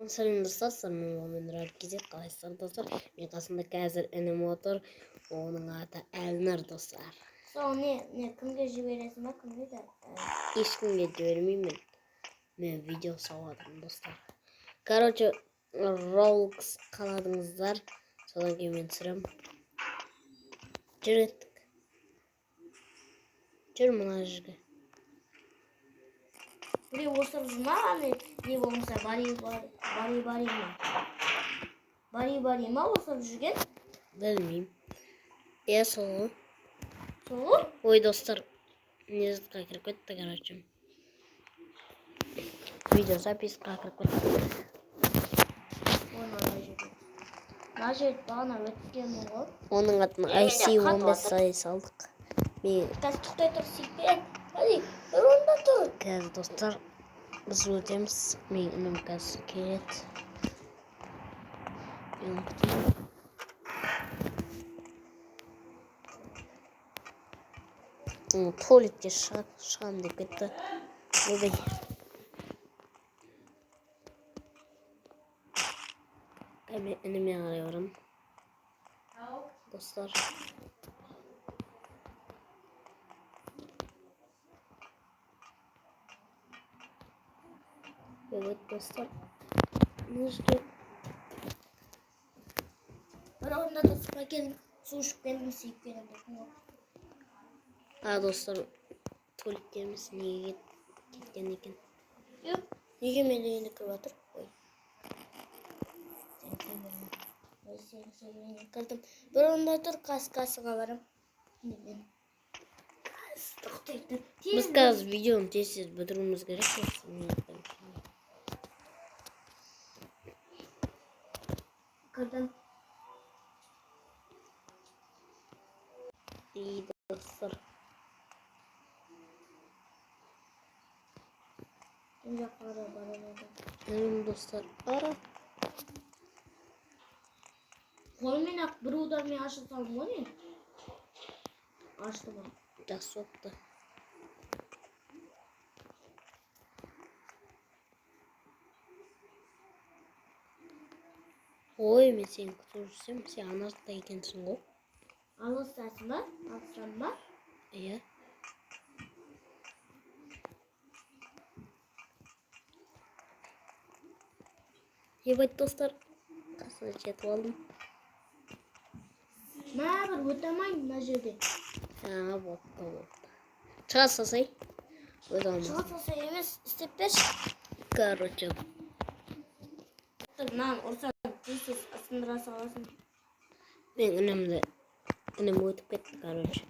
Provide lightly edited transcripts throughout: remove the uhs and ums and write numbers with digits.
Senin dostlar men Nargizet қалайсыздар достар? Мен қасымда қазір інім отыр. Оның аты Әлнұр достар. Сол не кімге жібересің ба, кімге де? Ешкімге жібермеймін. Мен видео саладым достар. Короче, Roblox қаладыңыздар. Содан кейін мен түсірем. Жүреттік. Жүр мына жерге. Біреу осып жүрма, не болмаса бари ма осып жүрген? Білмеймін. Сол. Сол? Ой достар, не затқа кіріп кетті, короче. Видео записқа кіріп кетті. Мына жер бағана өткен ғой. Оның атын IC-15 салдық. Қазір тоқтай тұр секпен. Hadi, бір орында тұр. Қазір достар, біз өтеміз. Мен інім қазір келеді. Мен күтемін. Туалетке шығам деп кетті. Ойбай. Мен ініме қарай барам. Достар. Evet dostlar. Müzik. Бір орында тұрып келдім, су ішіп келдім, сүйіп келдім. Dostlar, tuvaletтеріміз неге кеткен екен? Yok, Неге мен үйіне кіріп жатыр? Ой. Кірдім. Бір орында тұр, кассаға барам. Біз қазір видеоны тез бітіруіміз керек. Кірдім. İyi dostlar. Dostlar. Ara. Қолмен ақ бір удармен ашып салдым ғой не? Ашты ба? Жақсы oldu. Ой, мен сені күтіп жүрсем, сен анасында екенсің ғой. Алыстасың ба? Алыстан ба? Иә. Ебать достар, қасына жетіп алдым. Мә бір өте алмайын мына жерде. Болды. Шыға салсай. Өте алмай. Шыға салсай емес, істеп берші. Короче. Мынаны ұрсам, тез астындыра саласың. Мен інім өтіп кетті, короче.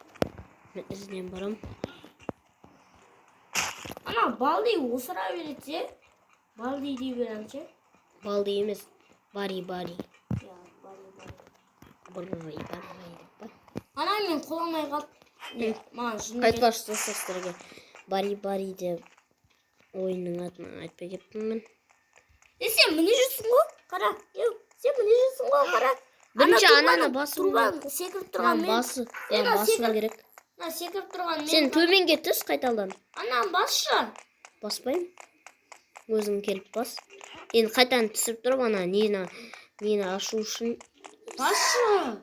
Мен ізінен барам. Ана балди осыра беретсе, балди дей беремше. Балди емес, бари. Я, Бари. Ана мен қоламай қалып. Маған жын Қайтпашы достарге. Бари деп ойынның атын айтпай кеттім мен. Сен міне жүрсің ғой? Қара. Сен міне жүрсің ғой? Қара. Бірінші ананы басу керек. Секіріп тұрған мен. Басу керек. Секіріп тұрған мен. Сен төменге түс қайталдан. Анам басшы. Баспайым. Өзің келіп бас. Енді қайтадан түсіп тұрып, ана нені ашу үшін. Басшы.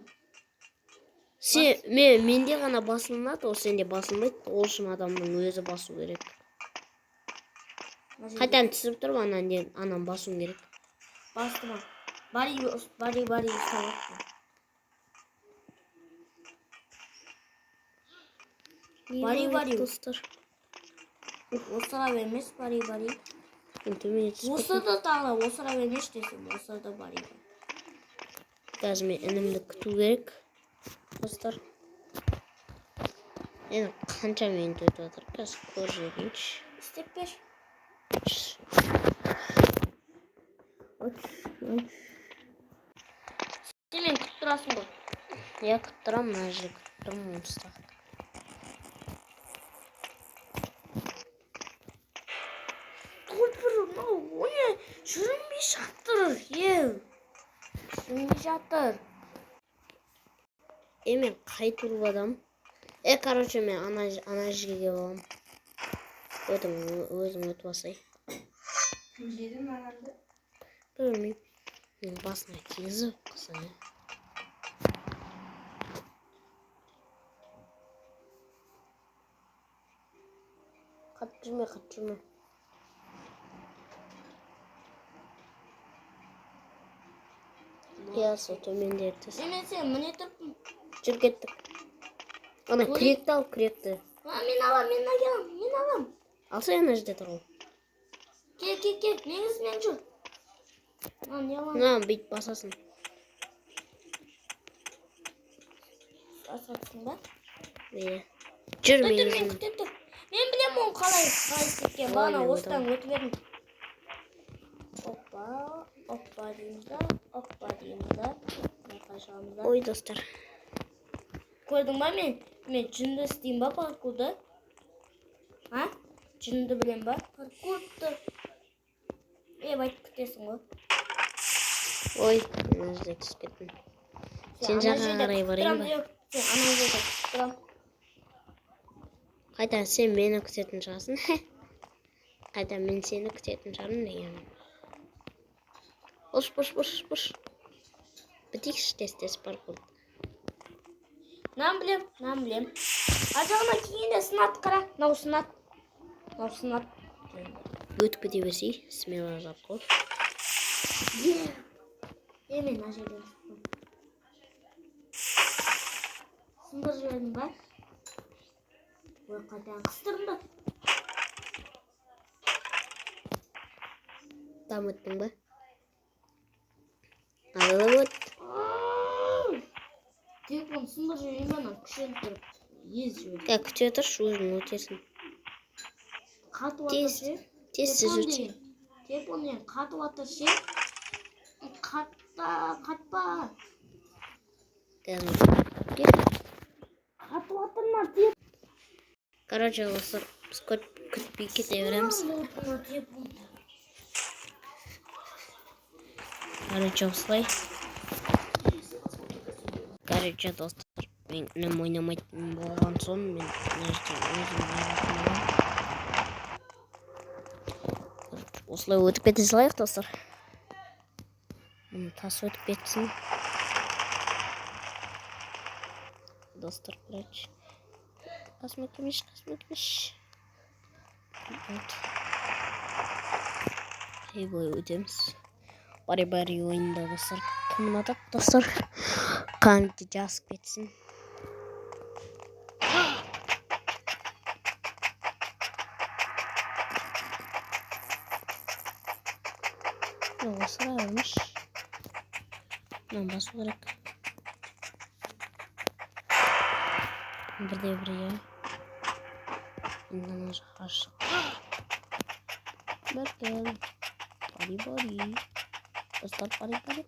Менде ғана басылынады, ол сенде басылмайды. Ол үшін адамның өзі басу керек. Қайтадан түсіп тұрып, анам басуым керек. Бастыма. Бари ұстап. Бари. Достар. Осыра емес, бари. Осы да тағы, осыра емес десем, осы да бари. Қазір мен інімді күту керек. Достар. Енді қанша минут өтіп жатыр, қазір көріп жүрейінші. İstеп бер. Сен мен күтіп тұрасың ғой. Я күтіп тұрамын, мына жерде күтіп тұрмын ұста. Жүрінбей жатыр. Жүрінбей жатыр. Мен қай тұрып адам? Короче, мен ана жерге боламын. Өзің өтіп басай. Кім деді маған? vermeyeyim. Basma yazı kısa ya. Kaçırma. Piyasa otomen dertesi. Sen mene tırpın. Çık gittik. Ana kürekti al kürekti. Men alam. Alsa yanajda тұру. Gel. Men жүр. Lan yalan. Lan bit basasın. Asatsın ba? Böyle. Жүрмейін. Dur. Men bilem onu kalay isteken. Bana ostan ötüverin. Hoppa deyimiz da. Kaşağımıza. Ой, достар. Koydum ba men cünde isteyim ba parkurda. Ha? Cünde bilem ba? Parkurda. Bayt kütesin o. Ой, yanajda түсіп кеттім. Sen жаққа қарай барайын ба? Sen ana жерде тұрам. Қайта сен мені күтетін шығасың. Қайта мен сені күтетін шығармын деген. Бош. Бітейікші тез паркур. Нам білем. Ажағына кейінде сынат қара. Нау сынат. Өтіп кете берсей, смело жап қой. Мен ажерден сындыр жібердің ба? Ой, қайдан қыстырдың ба? Дамыттың ба? Алып өт. Тек оны сындыр жібердің ба? Күшен тұрып, ез жібер. Күте тұршы, өзің өтесің. Қатып атыршы. Тез өтсең. Телефон деген қатып атыршы. Қатпа. Қатып атырма. Короче, достар, біз күтпей кете береміз. Короче, достар, мен үнім ойнамайтын болған соң, мен осылай өтіп кете салайық, достар. Тас өтіп кетсін. Достар, короче. Космокемиш. Бой өтеміз. Бари ойында, достар. Кім ұнатады, достар? Қанды жазып кетсін. Осыра өрміш. Басу керек. Бірде я. Мынаны жаққа шық. Бәркел. Бари. Достар, бари.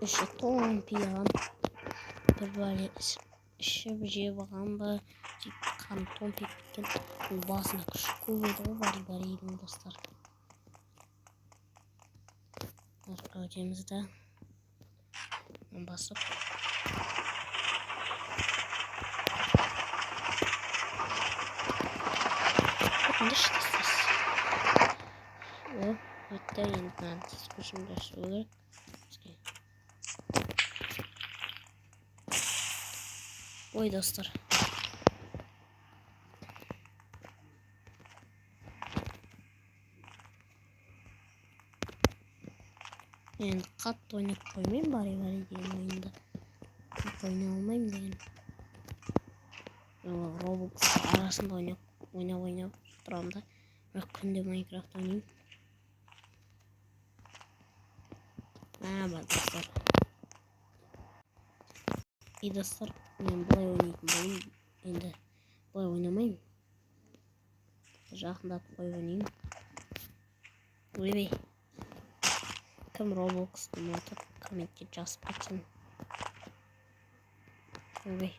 Іші тоң пиян. Бір бәлі ішіп жеп аған ба. Қан тоң пек кеткен. Басына күш көбеді ғой бари достар. Өтемізді басып өтті енді нәтіз күшімді шығу керек. Ой, достар. Мен қатты ойнап қоймайым бари деген ойында. Ойнай алмайым деген. Roblox арасында ойнап тұрам да. Бірақ күнде Майнкрафт ойнайым. Достар. Достар, мен бұлай ойнайтын болайым. Енді бұлай ойнамайым. Жақындатып ойнайым. Ойбай. Кім Roblox'ты ұнатып, комментке жазып кетсін. Ойбай.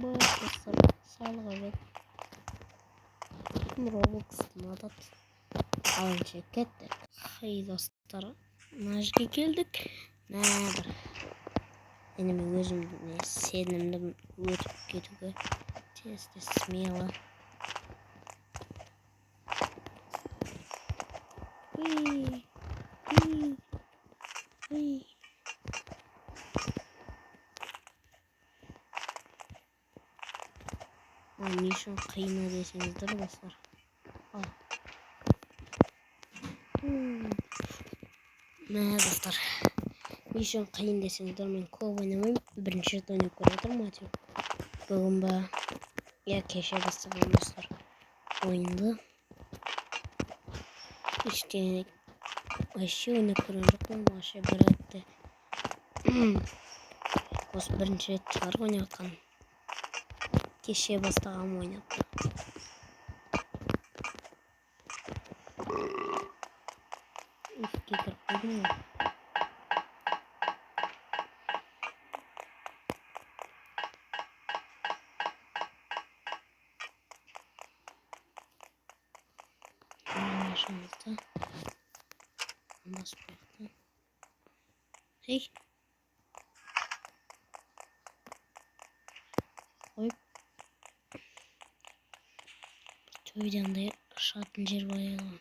Достар, сайлыға бет. Кім Roblox'ты ұнатып. Алыншы кеттік. Достар, мына жерге келдік. Бір Benim özümde senimden ötüp кетуге тезде смело. Уй, уй, уй. Ne үшін қиыны десеңіздер достар. Мә достар. Не үшін қиын десеңіздер, мен көп ойнамаймын. Бірінші рет ойнап көріп отырмын әйтеуір. Бүгін ба я кеше бастаған достар ойынды. Ештеңе вообще ойнап көрген жоқпын. Вообще бір ретте. Осы бірінші рет шығар ойнап жатқаным. Кеше бастағам ойнап. Кетіріп қойдым ғой. Yaşamızda basıp yaptım. Hey. Koyup tövden de şatın cervaya alalım.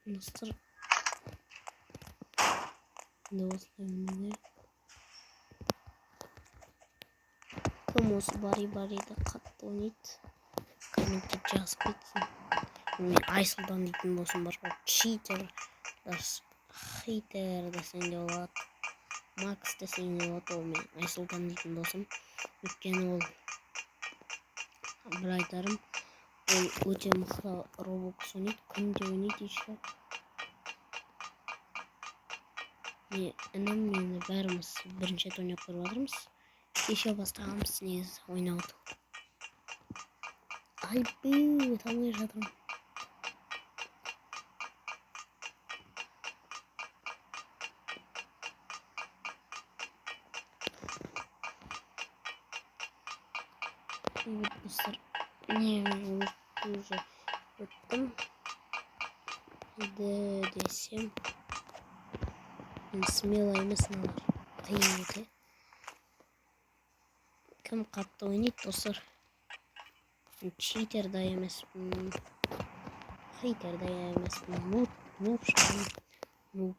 Nasıl? Ne olsun önüne? Kamus bari de kattı onit. Kamenti just bitsin. Aysel'dan dedim olsun var. Cheater. Hater desen de olat. Max desen de olat olmayan. Aysel'dan dedim olsun. Өйткені ол бір айтарым. Ол өте мықты Roblox ойнайды. Күнде ойнайды еще. Інім мені бәріміз бірінші рет ойнап көріп жатырмыз. Кеше бастағанбыз негізі ойнауды. Айбу, талмай жатырмын. Evet dostlar. Ne уже öttüm. Desem. Смело емесін алар. Қиын өте. Кім қатты ойнайды достар? Читер да емеспін. Хейтер да емеспін. Нуб шығамын. Нуб.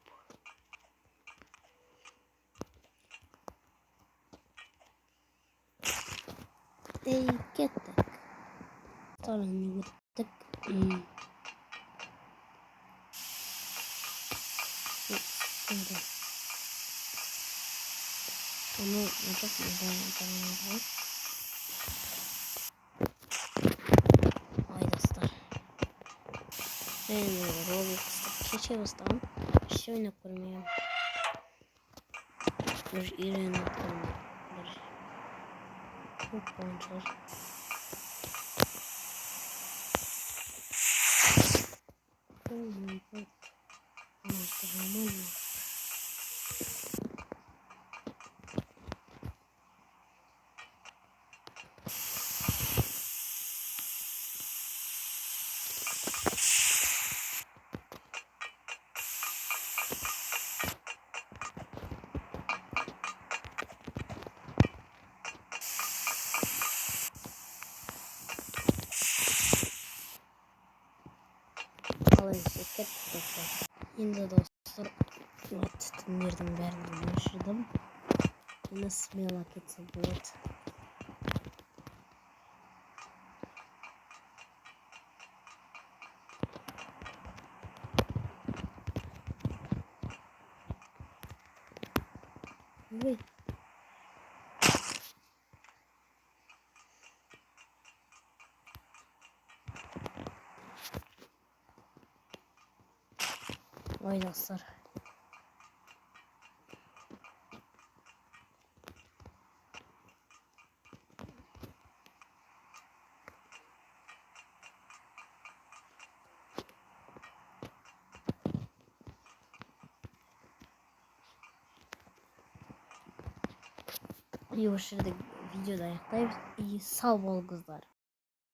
Ей, кеттік. Стараны өттік. Şimdi. Onu yapıp yapalım. Ay dostlar. Ben Roblox'ta keçe bastım. Şey oynayıp görmüyorum. Bir iğrenç yapalım. Bir çok bonçer. Oh my god. Anlaştıramam. Şimdi dostlar tütünlerden bärini yaşadım. Nasıl merak etsin evet. Evet. Vay dostlar. Yavaşladık videoda ayaktayız. İyi sağ ol kızlar.